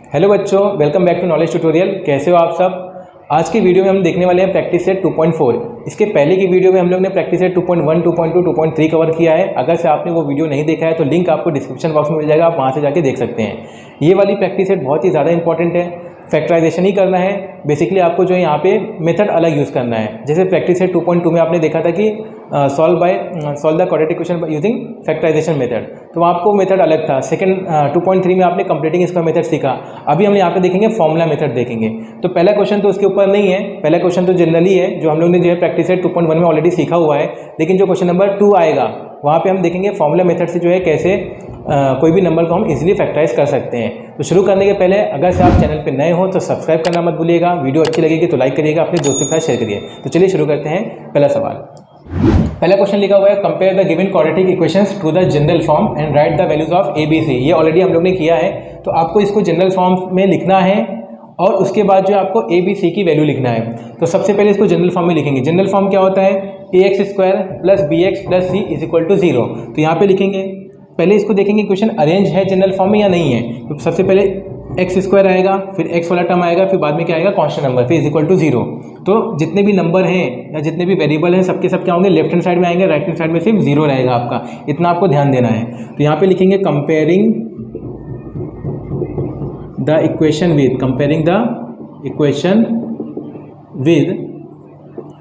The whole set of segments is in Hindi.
हेलो बच्चों, welcome back to knowledge tutorial. कैसे हो आप सब। आज की वीडियो में हम देखने वाले हैं प्रैक्टिस सेट 2.4। इसके पहले की वीडियो में हम लोग ने प्रैक्टिस सेट 2.1, 2.2, 2.3 कवर किया है। अगर से आपने वो वीडियो नहीं देखा है तो लिंक आपको डिस्क्रिप्शन बॉक्स में मिल जाएगा, आप वहाँ से जाके देख सकते हैं। ये वाली प्रैक्टिस सेट बहुत ही ज़्यादा इंपॉर्टेंट है। फैक्टराइजेशन ही करना है बेसिकली, आपको जो है यहाँ पे मेथड अलग यूज़ करना है। जैसे प्रैक्टिस सेट 2.2 में आपने देखा था कि solve the quadratic equation using factorisation method, तो आपको मेथड अलग था। सेकंड 2.3 में आपने कंप्लीटिंग स्क्वायर मेथड सीखा। अभी हम यहाँ पे देखेंगे फॉर्मूला मेथड देखेंगे। तो पहला क्वेश्चन तो उसके ऊपर नहीं है, पहला क्वेश्चन तो जनरली है जो हम लोग ने जो है प्रैक्टिस सेट 2.1 में ऑलरेडी सीखा हुआ है। लेकिन जो क्वेश्चन नंबर 2 आएगा वहाँ पे हम देखेंगे फॉर्मूला मेथड से जो है कैसे कोई भी नंबर को हम इजीली फैक्टराइज कर सकते हैं। तो शुरू करने के पहले अगर से आप चैनल पे नए हो तो सब्सक्राइब करना मत भूलिएगा। वीडियो अच्छी लगेगी तो लाइक करिएगा, अपने दोस्तों के साथ शेयर करिए। तो चलिए शुरू करते हैं। पहला सवाल, पहला क्वेश्चन लिखा हुआ है compare the given quadratic equations to the general form and write the values of A B C. ये ऑलरेडी हम लोग ने किया है, तो आपको इसको जनरल फॉर्म में लिखना है और उसके बाद जो आपको ए बी सी की वैल्यू लिखना है। तो सबसे पहले इसको जनरल फॉर्म में लिखेंगे। जनरल फॉर्म क्या होता है, A X square plus B X plus C is equal to 0। तो यहाँ पे लिखेंगे, पहले इसको देखेंगे क्वेश्चन अरेंज है जनरल फॉर्म में या नहीं है। तो सबसे पहले एक्स स्क्वायर आएगा, फिर एक्स वाला टर्म आएगा, फिर बाद में क्या आएगा कांस्टेंट नंबर, फिर इज इक्वल टू 0। तो जितने भी नंबर हैं या जितने भी वेरिएबल हैं सबके सब क्या होंगे, लेफ्ट हैंड साइड में आएंगे, राइट हैंड साइड में सिर्फ 0 रहेगा आपका। इतना आपको ध्यान देना है। तो यहाँ पे लिखेंगे comparing the equation with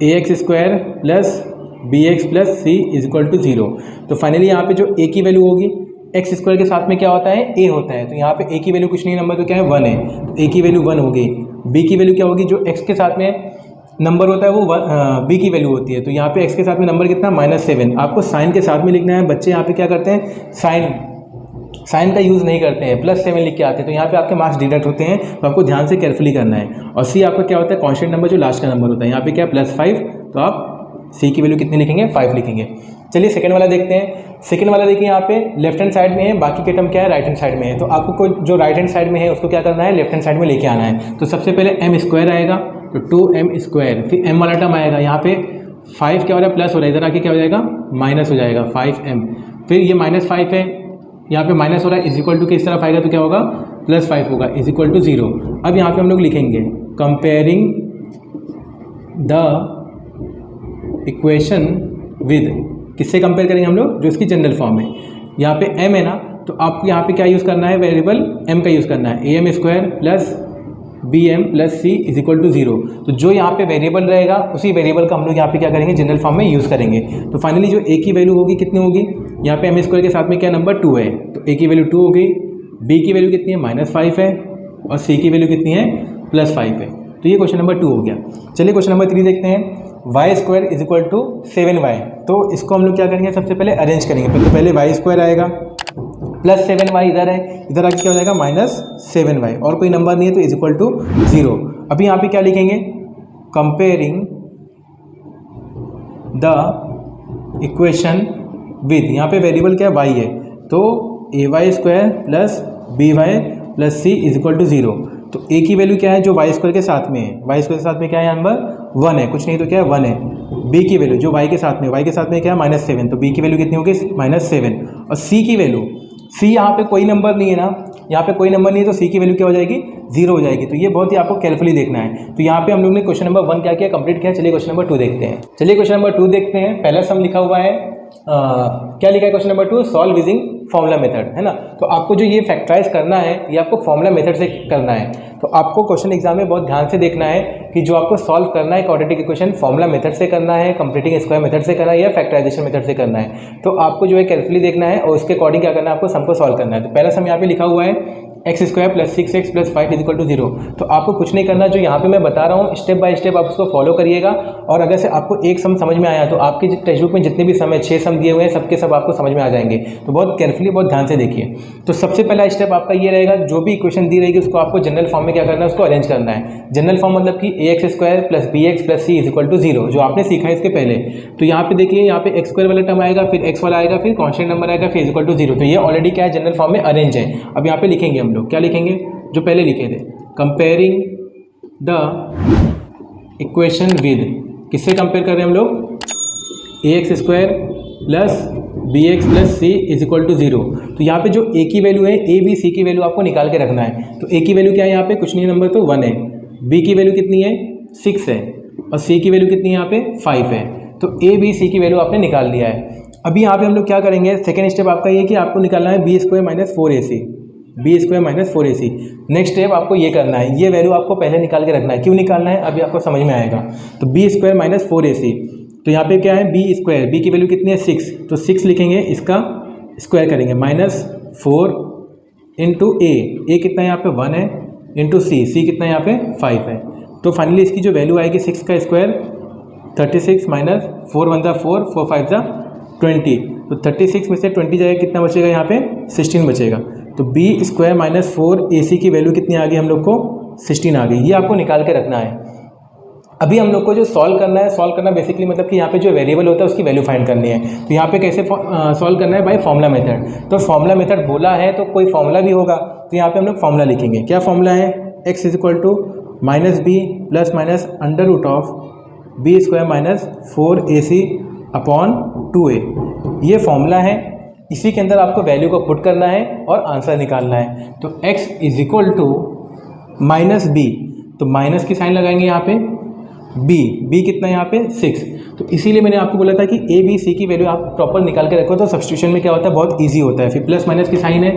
A X square plus B X plus C is equal to 0। तो फाइनली यहाँ पे जो ए की वैल्यू होगी, एक्स स्क्वायर के साथ में क्या होता है, ए होता है। तो यहाँ पे ए की वैल्यू कुछ नहीं, नंबर तो क्या है 1 है, तो ए की वैल्यू 1 होगी। बी की वैल्यू क्या होगी, जो एक्स के साथ में नंबर होता है वो बी की वैल्यू होती है। तो यहाँ पे एक्स के साथ में नंबर कितना, -7। आपको साइन के साथ में लिखना है। बच्चे यहाँ पे क्या करते हैं, साइन का यूज़ नहीं करते हैं, +7 लिख के आते हैं, तो यहाँ पे आपके मार्क्स डिडक्ट होते हैं। तो आपको ध्यान से केयरफुली करना है। और सी आपका क्या होता है, कांस्टेंट नंबर जो लास्ट का नंबर होता है। यहाँ पे क्या है +5, तो आप सी की वैल्यू कितनी लिखेंगे, 5 लिखेंगे। चलिए सेकंड वाला देखते हैं। सेकंड वाला देखिए, यहाँ पे लेफ्ट हैंड साइड में है, बाकी के टर्म क्या है राइट हैंड साइड में है। तो आपको कोई जो राइट हैंड साइड में है उसको क्या करना है, लेफ्ट हैंड साइड में लेके आना है। तो सबसे पहले एम स्क्वायर आएगा, तो 2m स्क्वायर, फिर एम वाला टर्म आएगा। यहाँ पे 5 क्या हो रहा है, प्लस हो रहा है, इधर आके क्या हो जाएगा, माइनस हो जाएगा 5m। फिर ये -5 है, यहाँ पे माइनस हो रहा है, इज इक्वल टू किस तरफ आएगा, तो क्या होगा, +5 होगा, इज इक्वल टू 0। अब यहाँ पे हम लोग लिखेंगे कंपेयरिंग द इक्वेशन विद, किससे कंपेयर करेंगे हम लोग, जो इसकी जनरल फॉर्म है। यहाँ पे m है ना, तो आपको यहाँ पे क्या यूज़ करना है, वेरिएबल m का यूज़ करना है। am square plus bm plus c is equal to 0। तो जो यहाँ पे वेरिएबल रहेगा उसी वेरिएबल का हम लोग यहाँ पे क्या करेंगे, जनरल फॉर्म में यूज़ करेंगे। तो फाइनली जो a की वैल्यू होगी कितनी होगी, यहाँ पे m स्क्वायर के साथ में क्या नंबर 2 है, तो a की वैल्यू 2 हो गई। b की वैल्यू कितनी है, -5 है, और c की वैल्यू कितनी है, +5 है। तो ये क्वेश्चन नंबर 2 हो गया। चलिए क्वेश्चन नंबर 3 देखते हैं। Y square is equal to 7y। तो इसको हम लोग क्या करेंगे, सबसे पहले अरेंज करेंगे। तो पहले वाई स्क्वायर आएगा, प्लस 7y इधर है, इधर आके क्या हो जाएगा, -7y, और कोई नंबर नहीं है तो इज इक्वल टू 0। अभी यहाँ पे क्या लिखेंगे, कंपेयरिंग द इक्वेशन विद, यहाँ पे वेरिएबल क्या y है, तो ay square plus by plus c is equal to 0। तो a की वैल्यू क्या है, जो y स्क्वायर के साथ में है, y स्क्वायर के साथ में क्या है, नंबर 1 है, कुछ नहीं तो क्या है 1 है। b की वैल्यू जो y के साथ में क्या है, -7, तो b की वैल्यू कितनी होगी, -7। और c की वैल्यू, c यहाँ पे कोई नंबर नहीं है ना, यहाँ पे कोई नंबर नहीं है, तो c की वैल्यू क्या हो जाएगी, 0 हो जाएगी। तो ये बहुत ही आपको केयरफुली देखना है। तो यहाँ पे हम लोग ने क्वेश्चन नंबर 1 क्या किया, कंप्लीट किया। चलिए क्वेश्चन नंबर 2 देखते हैं। चलिए क्वेश्चन नंबर 2 देखते हैं। पहला सम लिखा हुआ है, क्या लिखा है question number 2, solve using formula method, है ना। तो आपको जो ये फैक्टराइज करना है ये आपको फॉर्मूला मेथड से करना है। तो आपको क्वेश्चन एग्जाम में बहुत ध्यान से देखना है कि जो आपको सॉल्व करना है क्वाड्रेटिक इक्वेशन, फॉर्मूला मेथड से करना है, कंप्लीटिंग स्क्वायर मेथड से करना है, या फैक्टराइजेशन मेथड से करना है। तो आपको जो है केयरफुली देखना है और उसके अकॉर्डिंग क्या करना है, आपको सम को सॉल्व करना है। तो पहला सम यहाँ पे लिखा हुआ है X square plus 6x plus 5 is equal to 0। तो आपको कुछ नहीं करना, जो यहाँ पे मैं बता रहा हूँ स्टेप बाय स्टेप आप उसको फॉलो करिएगा। और अगर से आपको एक सम समझ में आया तो आपके टेक्स्ट बुक में जितने भी सम है, 6 सम दिए हुए हैं, सबके सब आपको समझ में आ जाएंगे। तो बहुत केयरफुली, बहुत ध्यान से देखिए। तो सबसे पहला स्टेप आपका ये रहेगा, जो भी इक्वेशन दी रहेगी उसको आपको जनरल फॉर्म में क्या करना है, उसको अरेंज करना है। जनरल फॉर्म मतलब कि A X square plus B X plus C is equal to 0, जो आपने सीखा है इसके पहले। तो यहाँ पे देखिए, यहाँ पे एक्स स्क्वायर वाला टर्म आएगा, फिर एक्स वाला आएगा, फिर कांस्टेंट नंबर आएगा, फिर इज इक्वल टू 0। तो ये ऑलरेडी क्या है, जनरल फॉर्म में अरेंज है। अब यहाँ पे लिखेंगे हम लोग, क्या लिखेंगे, जो पहले लिखे थे, कंपेयरिंग द इक्वेशन विद, किससे कंपेयर कर रहे हैं हम लोग, A X square plus B X plus C is equal to 0। तो यहाँ पे जो ए की वैल्यू है, ए बी सी की वैल्यू आपको निकाल के रखना है। तो ए की वैल्यू क्या है यहाँ पे, कुछ नहीं नंबर तो 1 है, बी की वैल्यू कितनी है 6 है, और सी की वैल्यू कितनी है यहाँ पे 5 है। तो ए बी सी की वैल्यू आपने निकाल लिया है। अभी यहाँ पे हम लोग क्या करेंगे, सेकेंड स्टेप आपका ये कि आपको निकालना है B square minus 4ac, B square minus 4ac। Next step आपको ये करना है, ये वैल्यू आपको पहले निकाल के रखना है। क्यों निकालना है अभी आपको समझ में आएगा। तो बी स्क्वायर माइनस 4ac, तो यहाँ पे क्या है बी स्क्वायर, बी की वैल्यू कितनी है 6, तो 6 लिखेंगे, इसका स्क्वायर करेंगे, माइनस 4 इंटू ए कितना है यहाँ पे 1 है, इंटू सी कितना है यहाँ पे 5 है। तो फाइनली इसकी जो वैल्यू आएगी 6 का स्क्वायर 36 माइनस 4 1 4 4 5 20। तो 36 में से 20 जाएगा, कितना बचेगा यहाँ पे 16 बचेगा। तो बी स्क्वायर माइनस 4ac की वैल्यू कितनी आ गई हम लोग को 16 आ गई। ये आपको निकाल के रखना है। अभी हम लोग को जो सॉल्व करना है, सॉल्व करना बेसिकली मतलब कि यहाँ पे जो वेरिएबल होता है उसकी वैल्यू फाइंड करनी है। तो यहाँ पे कैसे सॉल्व करना है, बाय फॉर्मूला मेथड। तो फॉर्मूला मेथड बोला है तो कोई फॉर्मूला भी होगा, तो यहाँ पे हम लोग फॉर्मूला लिखेंगे। क्या फॉर्मूला है, x is equal to minus B plus minus under root of B square minus 4ac upon 2a। ये फॉर्मूला है, इसी के अंदर आपको वैल्यू को पुट करना है और आंसर निकालना है। तो x is equal to minus B, तो माइनस की साइन लगाएंगे यहाँ पे, बी कितना है यहाँ पे 6। तो इसीलिए मैंने आपको बोला था कि ए बी सी की वैल्यू आप प्रॉपर निकाल के रखो। तो सब्स्टिट्यूशन में क्या होता है, बहुत ईजी होता है। फिर प्लस माइनस की साइन है,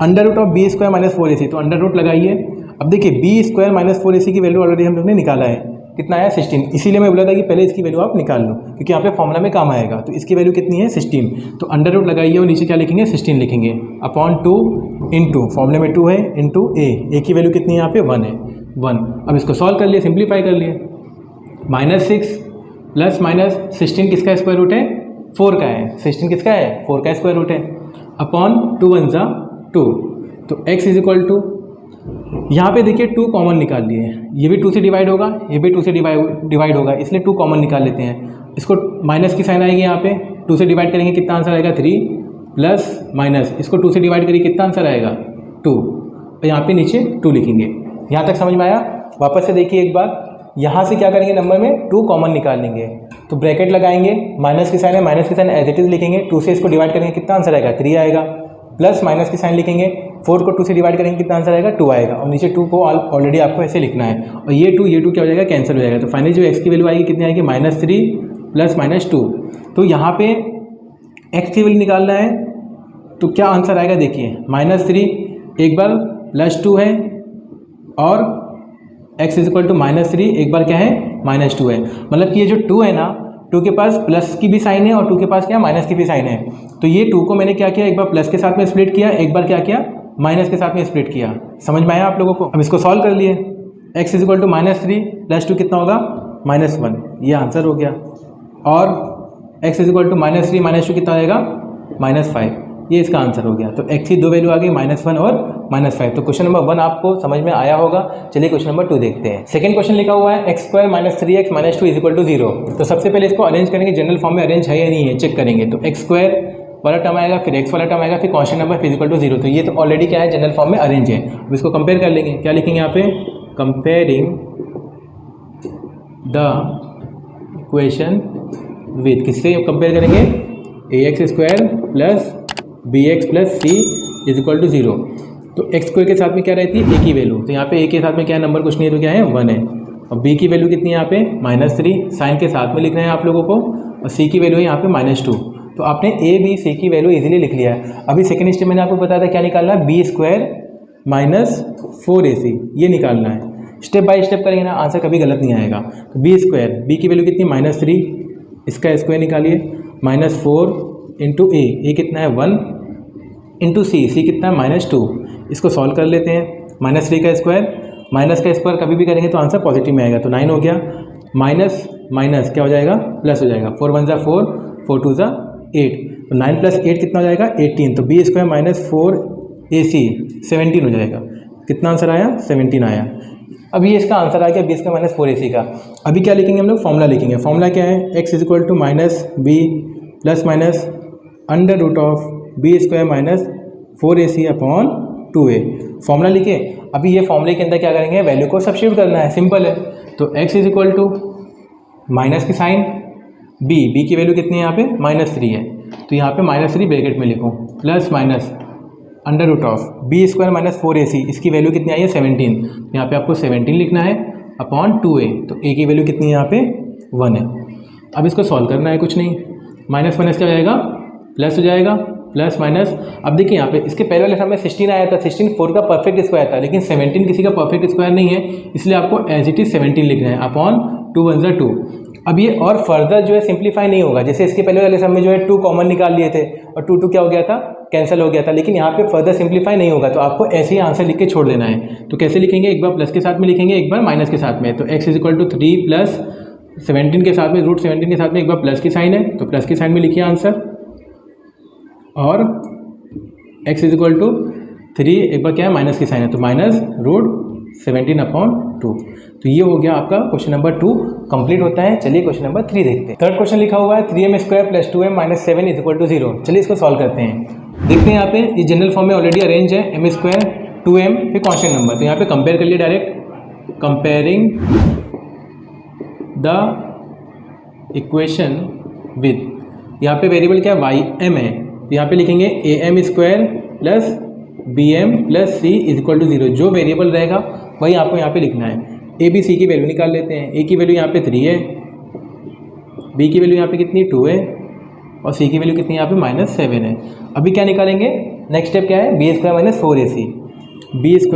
under root of B square minus 4ac, तो अंडर रूट लगाइए। अब देखिए बी स्क्वायर माइनस 4ac की वैल्यू ऑलरेडी हम लोग ने निकाला है, कितना आया 16। इसीलिए मैं बोला था कि पहले इसकी वैल्यू आप निकाल लो, क्योंकि यहाँ पे फॉर्मूला में काम आएगा। तो इसकी वैल्यू कितनी है 16, तो अंडर रूट लगाइए और नीचे क्या लिखेंगे 16 लिखेंगे, अपॉन 2 इंटू फॉर्मूले में 2 है, इंटू ए की वैल्यू कितनी है यहाँ पे 1 है 1। अब इसको सॉल्व कर लिए, सिंप्लीफाई कर लिए, माइनस 6 प्लस माइनस 16 किसका स्क्वायर रूट है 4 का है, 16 किसका है 4 का स्क्वायर रूट है, अपॉन 2 1 2। तो x इज इक्वल टू, यहाँ पे देखिए 2 कॉमन निकाल लिए, ये भी 2 से डिवाइड होगा, ये भी 2 से डिवाइड होगा, इसलिए 2 कॉमन निकाल लेते हैं। इसको माइनस की साइन आएगी यहाँ पे, 2 से डिवाइड करेंगे कितना आंसर आएगा 3, प्लस माइनस इसको 2 से डिवाइड करिए कितना आंसर आएगा 2, और यहाँ पे नीचे 2 लिखेंगे। यहाँ तक समझ में आया। वापस से देखिए एक बार, यहाँ से क्या करेंगे, नंबर में 2 कॉमन निकाल लेंगे, तो ब्रैकेट लगाएंगे, माइनस की साइन है, माइनस की साइन एज इट इज लिखेंगे, 2 से इसको डिवाइड करेंगे कितना आंसर आएगा 3 आएगा, प्लस माइनस की साइन लिखेंगे, 4 को 2 से डिवाइड करेंगे कितना आंसर आएगा 2 आएगा, और नीचे 2 को ऑलरेडी आपको ऐसे लिखना है, और ये 2 क्या हो जाएगा कैंसिल हो जाएगा। तो फाइनली जो x की वैल्यू आएगी कितनी आएगी -3 प्लस -2। तो यहाँ पे x की वैल्यू निकालना है, तो क्या आंसर आएगा देखिए, -3 एक बार +2 है, और x इज इक्वल टू -3 एक बार क्या है -2 है। मतलब कि ये जो 2 है ना, 2 के पास प्लस की भी साइन है और 2 के पास क्या माइनस की भी साइन है। तो ये 2 को मैंने क्या किया, एक बार प्लस के साथ में स्प्लिट किया, एक बार क्या किया माइनस के साथ में स्प्लिट किया। समझ में आया आप लोगों को। अब इसको सॉल्व कर लिए, x इज इक्वल टू -3 + 2 कितना होगा -1, ये आंसर हो गया। और x इज इक्वल टू -3 - 2 कितना आएगा -5, ये इसका आंसर हो गया। तो x की 2 वैल्यू आ गई -1 और -5। तो क्वेश्चन नंबर 1 आपको समझ में आया होगा। चलिए क्वेश्चन नंबर 2 देखते हैं। सेकंड क्वेश्चन लिखा हुआ है x² - 3x - 2 = 0। तो सबसे पहले इसको अरेंज करेंगे, जनरल फॉर्म में अरेंज है या नहीं है चेक करेंगे। तो x² वाला टर्म आएगा, फिर x वाला टर्म आएगा, फिर कांस्टेंट नंबर = 0। तो ये तो ऑलरेडी क्या है जनरल फॉर्म में अरेंज है। अब इसको कंपेयर कर लेंगे, क्या लिखेंगे यहाँ पे, कंपेयरिंग द इक्वेशन विथ, किससे कंपेयर करेंगे, ax² plus bx plus c = 0। तो x² के साथ में क्या रहती है a की वैल्यू, तो यहाँ पे a के साथ में क्या नंबर कुछ नहीं है, तो क्या है 1 है। और b की वैल्यू कितनी है यहाँ पे -3, साइन के साथ में लिखना है आप लोगों को, और c की वैल्यू है यहाँ पे -2। तो आपने a b c की वैल्यू इजीली लिख लिया है। अभी सेकंड स्टेप मैंने आपको बताया था क्या निकालना है, b² - 4ac, ये निकालना है। स्टेप बाय स्टेप करेंगे ना, आंसर कभी गलत नहीं आएगा। तो b² b की वैल्यू कितनी -3, इसका स्क्वायर निकालिए, -4 इंटू a कितना है 1, इंटू c कितना है -2। इसको सॉल्व कर लेते हैं, -3 का स्क्वायर, माइनस का स्क्वायर कभी भी करेंगे तो आंसर पॉजिटिव में आएगा। तो 9 हो गया, माइनस माइनस क्या हो जाएगा प्लस हो जाएगा, 4 1 4 4 2 8। तो 9 + 8 कितना हो जाएगा 18। तो b² - 4ac 17 हो जाएगा। कितना आंसर आया 17 आया। अभी इसका आंसर आ गया b² - 4ac का। अभी क्या लिखेंगे हम लोग, फॉर्मूला लिखेंगे। फॉर्मूला क्या है, x = -b plus under root of b² - 4ac upon 2a। Formula लिखे। अभी ये फॉर्मूले के अंदर क्या करेंगे, वैल्यू को सब्स्टिट्यूट करना है, सिंपल है। तो x is equal to minus की साइन b की वैल्यू कितनी है यहाँ पे -3 है, तो यहाँ पे -3 ब्रैकेट में लिखूँ plus minus under root of b² minus 4ac, इसकी वैल्यू कितनी आई है 17, यहाँ पे आपको 17 लिखना है अपॉन 2a, तो a की वैल्यू कितनी है यहाँ पे 1 है। अब इसको सॉल्व करना है, कुछ नहीं, माइनस माइनस क्या हो जाएगा प्लस हो जाएगा, प्लस माइनस। अब देखिए यहाँ पे इसके पहले वाले समय 16 आया था, 16 4 का परफेक्ट स्क्वायर था, लेकिन 17 किसी का परफेक्ट स्क्वायर नहीं है, इसलिए आपको एज इट इज 17 लिखना है अपॉन 2 1 2। अब ये और फर्दर जो है सिंप्लीफाई नहीं होगा, जैसे इसके पहले वाले समय जो है 2 कॉमन निकाल लिए थे और 2 क्या हो गया था, कैंसिल हो गया था, लेकिन यहाँ पे फर्दर सिंप्लीफाई नहीं होगा, तो आपको ऐसे ही आंसर लिख के छोड़ देना है। तो कैसे लिखेंगे, एक बार प्लस के साथ में लिखेंगे, एक बार माइनस के साथ में। तो x = 3 प्लस 17 के साथ में √17 के साथ में एक बार प्लस की साइन है, तो प्लस की साइन में लिखिए आंसर, और x = 3 एक बार क्या है माइनस की साइन है, तो -√17/2। तो ये हो गया आपका क्वेश्चन नंबर 2 कंप्लीट होता है। चलिए क्वेश्चन नंबर 3 देखते हैं। थर्ड क्वेश्चन लिखा हुआ है 3m² + 2m - 7 = 0। चलिए इसको सॉल्व करते हैं। देखते हैं यहाँ पे ये जनरल फॉर्म में ऑलरेडी अरेंज है, m² 2m फिर कॉन्स्टेंट नंबर, तो यहाँ पे कंपेयर कर लिए direct, comparing the equation with, यहाँ पे वेरिएबल क्या है ym है, तो यहाँ पे लिखेंगे am² + bm + c = 0। जो वेरिएबल रहेगा वही आपको यहाँ पे लिखना है। a b c की वैल्यू निकाल लेते हैं। a की वैल्यू यहाँ पे 3 है, b की वैल्यू यहाँ पे कितनी 2 है, और c की वैल्यू कितनी यहाँ पे -7 है। अभी क्या निकालेंगे, नेक्स्ट स्टेप क्या है, b² - 4ac, b² -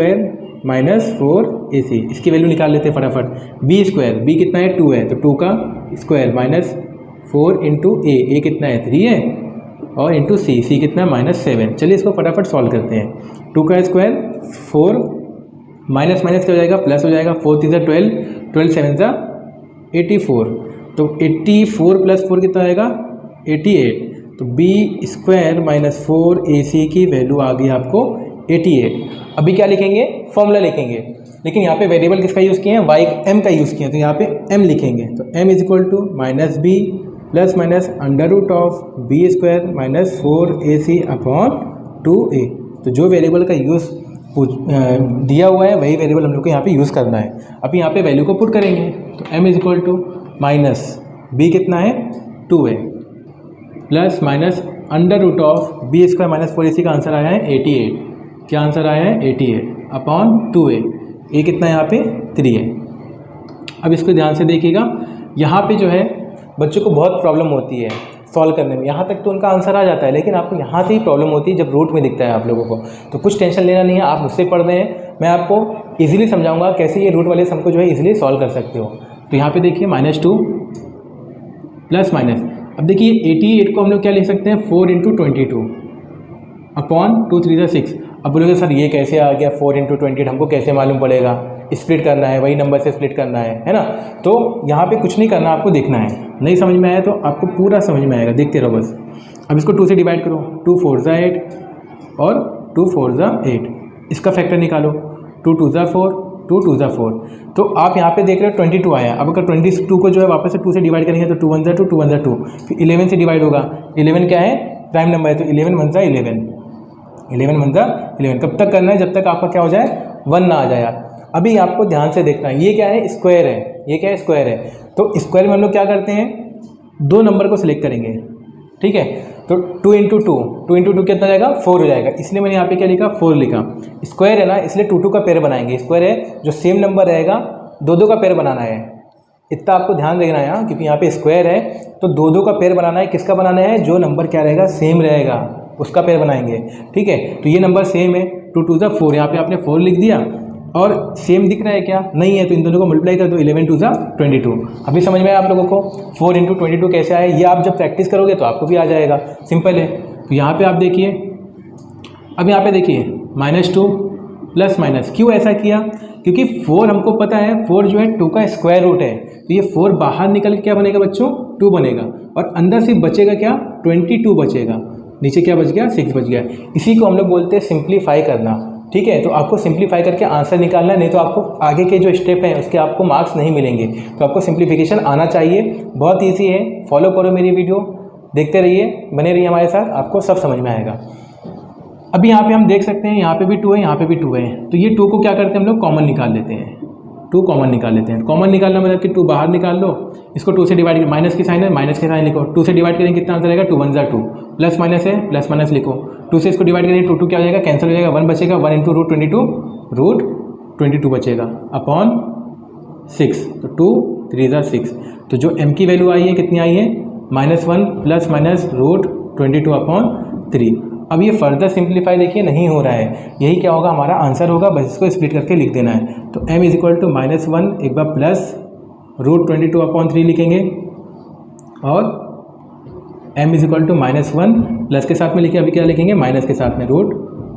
4ac, इसकी वैल्यू निकाल लेते हैं फटाफट। b² कितना है 2 है, तो 2 का स्क्वायर -4 × a कितना है 3 है, और इंटू c कितना है -7। चलिए इसको फटाफट सॉल्व करते हैं। 2 का स्क्वायर 4 माइनस माइनस क्या हो जाएगा प्लस हो जाएगा, 4 3 12, 12 7 84, तो 84 + 4 कितना आएगा 88, तो b² - 4ac की वैल्यू आ गई आपको 88। अभी क्या लिखेंगे, फॉर्मूला लिखेंगे, लेकिन यहाँ पे वेरिएबल किसका यूज़ किए हैं, m का यूज़ किए हैं, तो यहाँ पे m लिखेंगे। तो m = -b plus minus under root of b² - 4ac/2a। तो जो वेरिएबल का यूज़ दिया हुआ है वही वेरिएबल हम लोग को यहाँ पे यूज़ करना है। अभी यहाँ पे वैल्यू को पुट करेंगे, तो m = -b कितना है 2 है, plus minus under root of b² - 4ac का आंसर आया है 88। क्या आंसर आया है 88/2a। a कितना है यहाँ पे 3 है। अब इसको ध्यान से देखिएगा, यहाँ पे जो है बच्चों को बहुत प्रॉब्लम होती है सॉल्व करने में। यहाँ तक तो उनका आंसर आ जाता है, लेकिन आपको यहाँ से ही प्रॉब्लम होती है जब रूट में दिखता है आप लोगों को। तो कुछ टेंशन लेना नहीं है, आप मुझसे पढ़ रहे हैं, मैं आपको इजीली समझाऊंगा कैसे ये रूट वाले सम को जो है इजीली सॉल्व कर सकते हो। तो यहाँ पे देखिए -2 प्लस माइनस, अब देखिए 88 को हम लोग क्या लिख सकते हैं 4 × 22 अपॉन 2 3 6। अब बोलोगे सर ये कैसे आ गया 4 × 28, हमको कैसे मालूम पड़ेगा, स्प्लिट करना है, वही नंबर से स्प्लिट करना है ना। तो यहाँ पे कुछ नहीं करना, आपको देखना है, नहीं समझ में आया तो आपको पूरा समझ में आएगा, देखते रहो बस। अब इसको 2 से डिवाइड करो, 2 4 8 और 2 4 8, इसका फैक्टर निकालो, 2 2 4, 2 2 4। तो आप यहाँ पे देख रहे हो 22 आया। अब अगर 22 को जो है वापस से 2 से डिवाइड करेंगे तो 2 1 2, 2 1 2, फिर 11 से डिवाइड होगा। 11 क्या है प्राइम नंबर है, तो 11 1 11, 11 1 11। कब तक करना है, जब तक आपका क्या हो जाए 1 ना आ जाए। अभी आपको ध्यान से देखना है, ये क्या है स्क्वायर है, ये क्या है स्क्वायर है। तो स्क्वायर में हम लोग क्या करते हैं, 2 नंबर को सिलेक्ट करेंगे, ठीक है। तो 2 × 2 कितना जाएगा 4 हो जाएगा, इसलिए मैंने यहाँ पे क्या लिखा 4 लिखा। स्क्वायर है ना, इसलिए 2 2 का पेयर बनाएंगे। स्क्वायर है जो सेम नंबर रहेगा 2 2 का पेयर बनाना है, इतना आपको ध्यान देना है यहाँ, क्योंकि यहाँ पे स्क्वायर है तो 2 2 का पेयर बनाना है। किसका बनाना है, जो नंबर क्या रहेगा सेम रहेगा उसका पेयर बनाएंगे, ठीक है। तो ये नंबर सेम है, 2 2 4, यहाँ पे आपने 4 लिख दिया, और सेम दिख रहा है क्या, नहीं है, तो इन दोनों को मल्टीप्लाई कर दो, 11 2 22। अभी समझ में आया आप लोगों को 4 × 22 कैसे आया, ये आप जब प्रैक्टिस करोगे तो आपको भी आ जाएगा, सिंपल है। तो यहाँ पे आप देखिए, अब यहाँ पे देखिए -2 प्लस माइनस, क्यों ऐसा किया, क्योंकि 4 हमको पता है 4 जो है 2 का स्क्वायर रूट है, तो ये 4 बाहर निकल के क्या बनेगा बच्चों 2 बनेगा, और अंदर से बचेगा क्या 22 बचेगा, नीचे क्या बच गया 6 बच गया। इसी को हम लोग बोलते हैं सिंप्लीफाई करना, ठीक है। तो आपको सिंप्लीफाई करके आंसर निकालना, नहीं तो आपको आगे के जो स्टेप हैं उसके आपको मार्क्स नहीं मिलेंगे। तो आपको सिंप्लीफिकेशन आना चाहिए, बहुत ईजी है, फॉलो करो मेरी वीडियो, देखते रहिए, बने रहिए हमारे साथ, आपको सब समझ में आएगा। अभी यहाँ पे हम देख सकते हैं, यहाँ पे भी 2 है, यहाँ पे भी 2 है, तो ये 2 को क्या करते हैं हम लोग कॉमन निकाल लेते हैं। 2 कॉमन निकाल लेते हैं। कॉमन निकालना मतलब कि 2 बाहर निकाल लो, इसको 2 से डिवाइड, माइनस की साइन है, माइनस के साइन लिखो, 2 से डिवाइड करेंगे कितना आंसर आएगा, 2 1 2, प्लस माइनस है, प्लस माइनस लिखो, 2 से इसको डिवाइड करेंगे 2 2 क्या हो जाएगा, कैंसिल हो जाएगा, 1 बचेगा, 1 इंटू रूट 22 बचेगा अपॉन 6, तो 2 3 6। तो जो m की वैल्यू आई है कितनी आई है, -1 प्लस माइनस रूट 22 अपॉन 3। अब ये फर्दर सिंप्लीफाई देखिए नहीं हो रहा है, यही क्या होगा हमारा आंसर होगा, बस इसको स्प्लिट करके लिख देना है। तो m इज इक्वल टू -1 एक बार प्लस रूट 22 अपॉन 3 लिखेंगे, और m is equal to -1 plus के साथ में लिखे, अभी क्या लिखेंगे, माइनस के साथ में रूट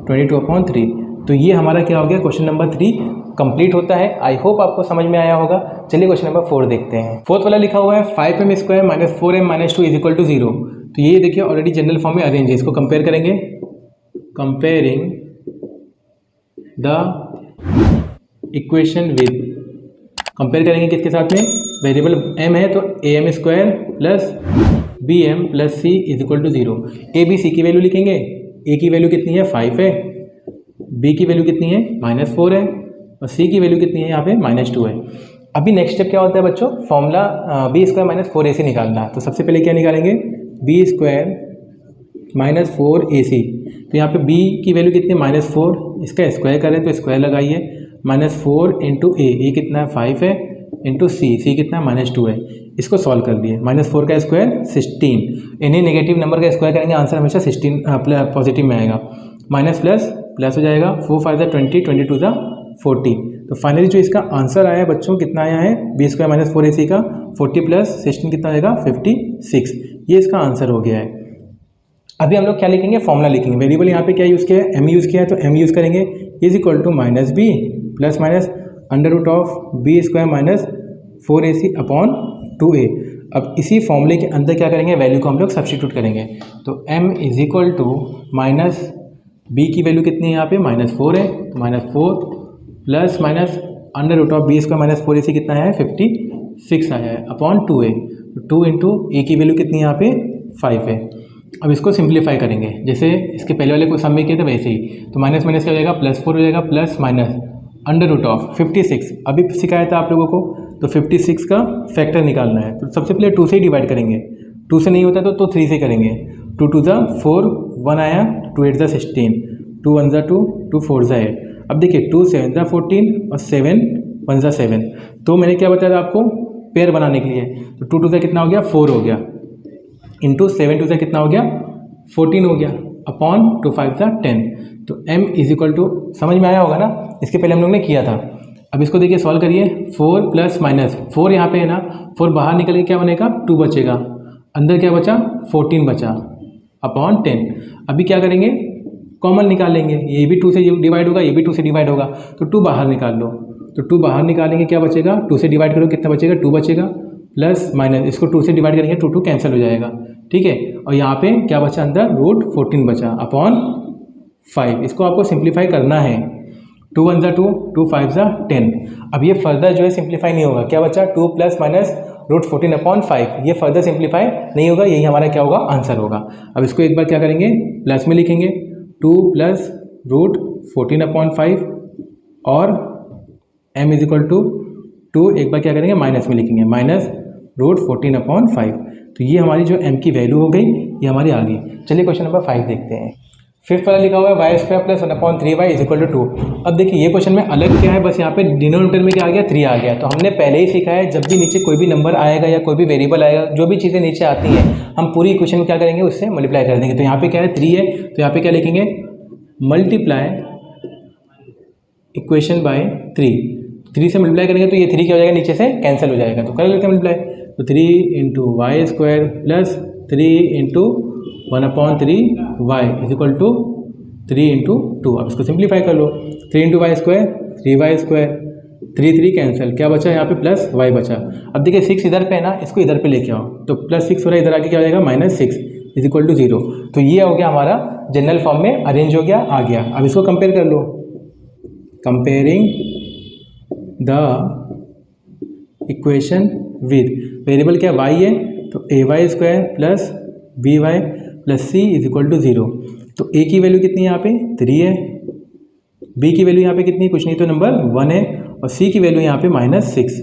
22 अपॉन 3। तो ये हमारा क्या हो गया, क्वेश्चन नंबर 3 कंप्लीट होता है। आई होप आपको समझ में आया होगा। चलिए क्वेश्चन नंबर 4 देखते हैं। फोर्थ वाला लिखा हुआ है 5m square minus 4m minus 2 is equal to 0। तो ये देखिए ऑलरेडी जनरल फॉर्म में अरेंज है, इसको कंपेयर करेंगे, comparing the equation with, compare करेंगे किसके साथ में, वेरिएबल m है तो am square plus bm plus c is equal to 0। A B C की वैल्यू लिखेंगे, a की वैल्यू कितनी है 5 है, b की वैल्यू कितनी है -4 है, और c की वैल्यू कितनी है यहाँ पे -2 है। अभी नेक्स्ट स्टेप क्या होता है बच्चों, formula B square minus 4ac निकालना। तो सबसे पहले क्या निकालेंगे, बी स्क्वायर माइनस 4ac। तो यहाँ पे b की वैल्यू कितनी है -4, इसका स्क्वायर करें तो स्क्वायर लगाइए, -4 इंटू ए कितना है 5 है, इंटू सी कितना है -2 है। इसको सॉल्व कर दिए, -4 का स्क्वायर 16, इन्हें नेगेटिव नंबर का स्क्वायर करेंगे, आंसर हमेशा 16 पॉजिटिव में आएगा, माइनस प्लस हो जाएगा, 4 5 20, 22 40। तो फाइनली जो इसका आंसर आया है बच्चों कितना आया है, बी स्क्वायर माइनस 4ac का 40 प्लस 16 कितना आएगा 56। ये इसका आंसर हो गया है। अभी हम लोग क्या लिखेंगे, फॉर्मूला लिखेंगे। वेरिएबल यहाँ पे क्या यूज़ किया है, m यूज़ किया है, तो m यूज़ करेंगे, is equal to -b plus minus under root of B square minus 4ac upon 2a। अब इसी फॉर्मूले के अंदर क्या करेंगे, वैल्यू को हम लोग सब्स्टिट्यूट करेंगे। तो m is equal to minus b की वैल्यू कितनी है यहाँ पे -4 है, -4 plus minus under root of B square minus 4ac कितना है 56 आया है अपॉन 2a। तो 2 इंटू ए की वैल्यू कितनी है यहाँ पे 5 है। अब इसको सिंप्लीफाई करेंगे, जैसे इसके पहले वाले को सम में किए थे वैसे ही। तो माइनस माइनस क्या हो जाएगा, +4 हो जाएगा, plus minus under root of 56 अभी सिखाया था आप लोगों को। तो 56 का फैक्टर निकालना है, तो सबसे पहले 2 से ही डिवाइड करेंगे, 2 से नहीं होता तो 3 से करेंगे। 2 2 4 1 आया, 2 8 16, 2 1 2, 2 4 8। अब देखिए 2 7 14 और 7 1 7। तो मैंने क्या बताया था आपको, पेयर बनाने के लिए। तो 2 2 कितना हो गया 4 हो गया, इंटू 7 2 कितना हो गया 14 हो गया, अपॉन 2 5 10। तो m इज इक्वल टू, समझ में आया होगा ना, इसके पहले हम लोग ने किया था। अब इसको देखिए सॉल्व करिए, 4 प्लस माइनस 4 यहाँ पे है ना, 4 बाहर निकल के क्या बनेगा 2 बचेगा, अंदर क्या बचा 14 बचा, अपॉन 10। अभी क्या करेंगे, कॉमन निकाल लेंगे, ये भी 2 से डिवाइड होगा, ये भी 2 से डिवाइड होगा, तो 2 बाहर निकाल लो। तो 2 बाहर निकालेंगे क्या बचेगा, 2 से डिवाइड करो कितना बचेगा 2 बचेगा, प्लस माइनस इसको 2 से डिवाइड करेंगे 2 2 कैंसिल हो जाएगा, ठीक है। और यहाँ पे क्या बचा अंदर, रूट 14 बचा अपॉन 5। इसको आपको सिंप्लीफाई करना है, 2 1 2, 2 5 10। अब ये फर्दर जो है सिंप्लीफाई नहीं होगा, क्या बचा 2 प्लस माइनस रूट 14 अपॉन 5, ये फर्दर सिंप्लीफाई नहीं होगा, यही हमारा क्या होगा आंसर होगा। अब इसको एक बार क्या करेंगे, प्लस में लिखेंगे, 2 प्लस रूट 14 अपॉन 5, और m इज इक्वल टू 2 एक बार क्या करेंगे माइनस में लिखेंगे, माइनस रूट 14 अपॉन 5। तो ये हमारी जो m की वैल्यू हो गई, ये हमारी आ गई। चलिए क्वेश्चन नंबर 5 देखते हैं। फिफ्थ वाला लिखा हुआ है Y square plus 1/3y is equal to 2। अब देखिए ये क्वेश्चन में अलग क्या है, बस यहाँ पे डिनोमिनेटर में क्या आ गया 3 आ गया। तो हमने पहले ही सीखा है, जब भी नीचे कोई भी नंबर आएगा या कोई भी वेरिएबल आएगा, जो भी चीज़ें नीचे आती हैं हम पूरी इक्वेशन में क्या करेंगे, उससे मल्टीप्लाई कर देंगे। तो यहाँ पे क्या है 3 है, तो यहाँ पे क्या लिखेंगे, मल्टीप्लाई इक्वेशन बाय 3 से मल्टीप्लाई करेंगे तो ये 3 क्या हो जाएगा, नीचे से कैंसिल हो जाएगा। तो कर लेते हैं मल्टीप्लाई, तो 3 into Y square plus 3 into 1/3y is equal to 3 into 2। अब इसको सिंप्लीफाई कर लो, 3 into Y square 3y square, 3 cancel, क्या बचा यहाँ पे प्लस y बचा। अब देखिए 6 इधर पे है ना, इसको इधर पे लेके आओ, तो +6 हो रहा है, इधर आके क्या हो जाएगा -6 इज इक्वल टू 0। तो ये हो गया हमारा जनरल फॉर्म में अरेंज हो गया, आ गया। अब इसको कंपेयर कर लो, comparing the equation with, variable क्या y है, तो ay square plus by plus c is equal to 0। तो a की वैल्यू कितनी है यहाँ पे 3 है, b की वैल्यू यहाँ पे कितनी, कुछ नहीं तो नंबर 1 है, और सी की वैल्यू यहाँ पे -6।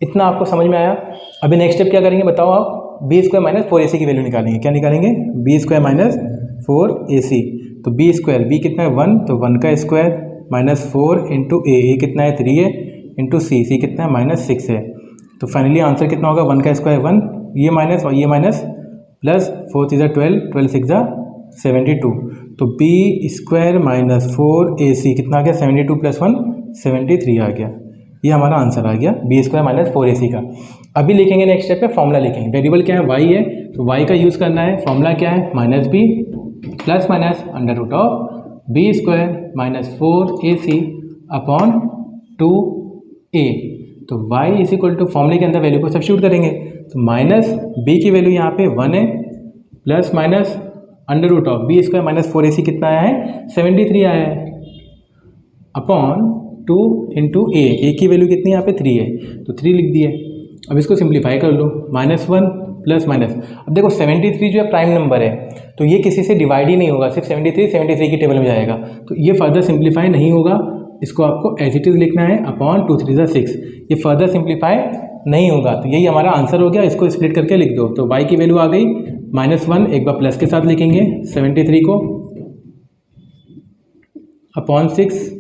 इतना आपको समझ में आया। अभी नेक्स्ट स्टेप क्या करेंगे बताओ आप, b² - 4ac की वैल्यू निकालेंगे। क्या निकालेंगे, b² - 4ac। तो b², b कितना है 1, तो 1 का स्क्वायर -4 इंटू ए कितना है 3 है, इंटू सी कितना है -6 है। तो फाइनली आंसर कितना होगा, 1 का स्क्वायर 1, ये माइनस और ये माइनस, प्लस 4 3 12, 12 6 72। तो b² - 4ac कितना आ गया, 72 + 1 73 आ गया। ये हमारा आंसर आ गया b² - 4ac का। अभी लिखेंगे नेक्स्ट स्टेप पे फॉर्मूला लिखेंगे। वेरिएबल क्या है, y है, तो y का यूज़ करना है। फॉर्मूला क्या है, -b ± (b² - 4ac upon 2a। तो y = फॉर्मूले के अंदर वैल्यू को सब्स्टिट्यूट करेंगे। तो -b की वैल्यू यहाँ पे 1 है, प्लस माइनस (b² - 4ac कितना आया है, 73 आया है, अपॉन 2 इंटू a की वैल्यू कितनी यहाँ पे 3 है, तो 3 लिख दिए। अब इसको सिंप्लीफाई कर लो, -1 प्लस माइनस। अब देखो 73 जो है प्राइम नंबर है, तो ये किसी से डिवाइड ही नहीं होगा, सिर्फ 73 की टेबल में जाएगा, तो ये फर्दर सिंप्लीफाई नहीं होगा। इसको आपको एज इट इज़ लिखना है, अपॉन 2 3 6। ये फर्दर सिंप्लीफाई नहीं होगा, तो यही हमारा आंसर हो गया। इसको स्प्लिट करके लिख दो, तो y की वैल्यू आ गई -1, एक बार प्लस के साथ लिखेंगे 73 को, अपॉन 6,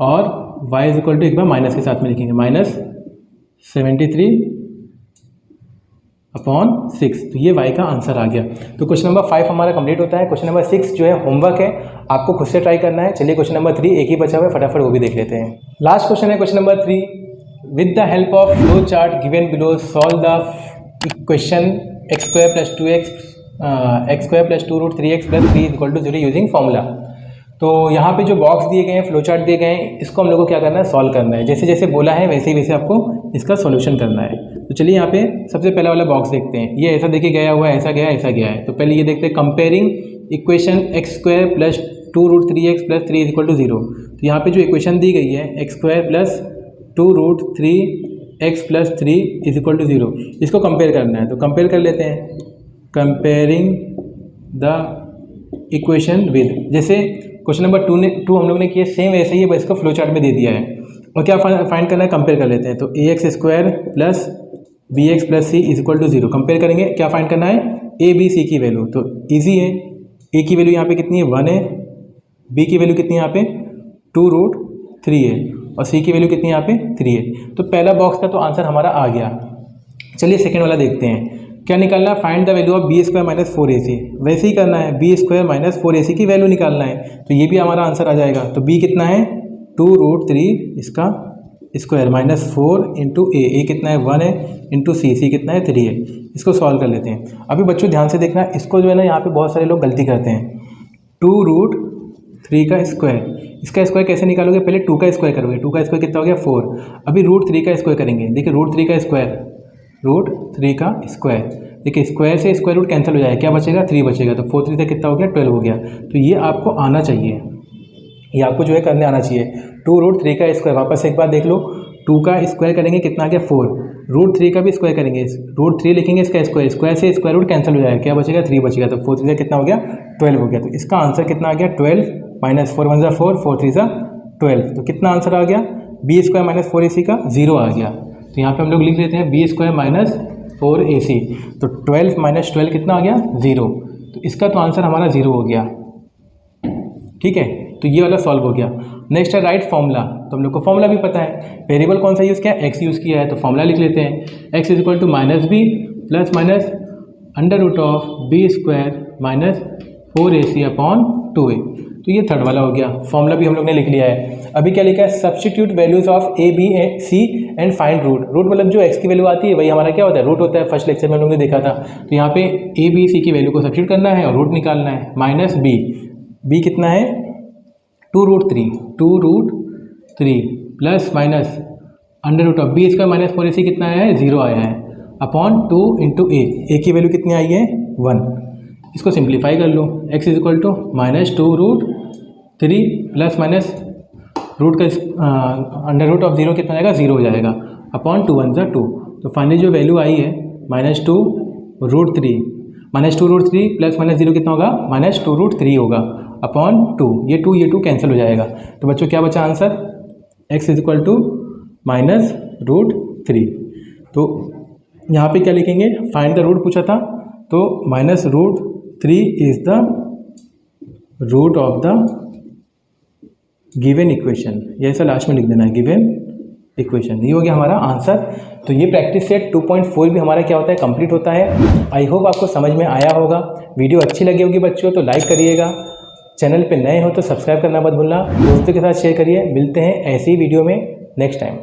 और y = एक बार माइनस के साथ में लिखेंगे, -73 अपॉन 6। तो ये y का आंसर आ गया। तो क्वेश्चन नंबर 5 हमारा कंप्लीट होता है। क्वेश्चन नंबर 6 जो है होमवर्क है, आपको खुद से ट्राई करना है। चलिए क्वेश्चन नंबर 3 एक ही बचा हुआ है, फटाफट वो भी देख लेते हैं। लास्ट क्वेश्चन है question number 3। With the help of flow chart given below solve the equation x² + 2x x² + 2√3x + 3 = 0 using formula. तो यहाँ पे जो बॉक्स दिए गए हैं, फ्लो चार्ट दिए गए हैं, इसको हम लोग को क्या करना है, सॉल्व करना है। जैसे जैसे बोला है वैसे ही वैसे आपको इसका सॉल्यूशन करना है। तो चलिए यहाँ पे सबसे पहला वाला बॉक्स देखते हैं। ये ऐसा देखिए गया हुआ है, ऐसा गया, ऐसा गया है। तो पहले ये देखते हैं, कंपेयरिंग इक्वेशन x² + 2√3x + 3 = 0। तो यहाँ पे जो इक्वेशन दी गई है x² + 2√3x + 3 = 0, इसको कंपेयर करना है। तो कंपेयर कर लेते हैं, कंपेयरिंग द इक्वेशन विद, जैसे क्वेश्चन नंबर 2 हम लोग ने किया सेम वैसे ही, बस इसको फ्लो चार्ट में दे दिया है। और क्या फाइंड करना है, कंपेयर कर लेते हैं। तो ax² + bx + c = 0 कंपेयर करेंगे। क्या फाइंड करना है, a b c की वैल्यू। तो इजी है, a की वैल्यू यहाँ पे कितनी है 1 है, b की वैल्यू कितनी है यहाँ पे 2√3 है, और c की वैल्यू कितनी है यहाँ पे 3 है। तो पहला बॉक्स का तो आंसर हमारा आ गया। चलिए सेकेंड वाला देखते हैं, क्या निकालना है, find the value of b² - 4ac। वैसे ही करना है, b² - 4ac की वैल्यू निकालना है, तो ये भी हमारा आंसर आ जाएगा। तो b कितना है 2√3 इसका स्क्वायर -4 इंटू a कितना है 1 है, इंटू c कितना है 3 है। इसको सॉल्व कर लेते हैं। अभी बच्चों ध्यान से देखना, इसको जो है ना यहाँ पे बहुत सारे लोग गलती करते हैं। 2√3 का स्क्वायर, इसका स्क्वायर कैसे निकालोगे, पहले 2 का स्क्वायर करोगे, 2 का स्क्वायर कितना हो गया 4। अभी √3 का स्क्वायर करेंगे, देखिए √3 का स्क्वायर, √3 का स्क्वायर, देखिए स्क्वायर से स्क्वायर रूट कैंसिल हो जाएगा, क्या बचेगा 3 बचेगा। तो 4 3 से कितना हो गया 12 हो गया। तो ये आपको आना चाहिए, ये आपको जो है करने आना चाहिए। 2√3 का स्क्वायर, वापस एक बार देख लो, 2 का स्क्वायर करेंगे कितना आ गया 4, √3 का भी स्क्वायर करेंगे, √3 लिखेंगे, इसका स्क्वायर, स्क्वायर से स्क्वायर रूट कैंसिल हो जाएगा, क्या बचेगा 3 बचेगा। तो 4 3 से कितना हो गया 12 हो गया। तो इसका आंसर कितना आ गया 12 -4 1 = 4, 4 3 = 12। तो कितना आंसर आ गया, b² - 4ac का 0 आ गया। तो यहाँ पे हम लोग लिख लेते हैं b² - 4ac। तो 12 - 12 कितना आ गया 0। तो इसका तो आंसर हमारा 0 हो गया, ठीक है। तो ये वाला सॉल्व हो गया। नेक्स्ट है राइट फॉर्मूला। तो हम लोग को फॉर्मूला भी पता है, वेरिएबल कौन सा यूज़ किया है, x यूज़ किया है। तो फॉर्मूला लिख लेते हैं, x = -b ± (b² - 4ac upon 2a। तो ये थर्ड वाला हो गया, फॉर्मूला भी हम लोग ने लिख लिया है। अभी क्या लिखा है, substitute values of a b c and find root. Root मतलब जो x की वैल्यू आती है वही हमारा क्या होता है, रूट होता है। फर्स्ट लेक्चर में हम लोग ने देखा था। तो यहाँ पे a b c की वैल्यू को सब्स्टिट्यूट करना है और रूट निकालना है। -b कितना है 2√3 प्लस माइनस (b² - 4ac कितना आया है 0 आया है, अपॉन 2 इंटू a की वैल्यू कितनी आई है 1। इसको सिंप्लीफाई कर लो, x = -2√3 प्लस माइनस रूट का √0 कितना आएगा 0 हो जाएगा, अपॉन 2 1 = 2। तो फाइनली जो वैल्यू आई है -2√3 प्लस -0 कितना होगा -2√3 होगा, अपॉन 2। ये 2 कैंसिल हो जाएगा। तो बच्चों क्या बचा आंसर, x = माइनस रूट 3। तो यहाँ पे क्या लिखेंगे, फाइंड द रूट पूछा था, तो minus root 3 is the root of the given equation, ये ऐसा लास्ट में लिख देना है, गिवन इक्वेशन। ये हो गया हमारा आंसर। तो ये प्रैक्टिस सेट 2.4 भी हमारा क्या होता है, कंप्लीट होता है। आई होप आपको समझ में आया होगा। वीडियो अच्छी लगी होगी बच्चों तो लाइक करिएगा, चैनल पे नए हो तो सब्सक्राइब करना मत भूलना, दोस्तों के साथ शेयर करिए। मिलते हैं ऐसी वीडियो में नेक्स्ट टाइम।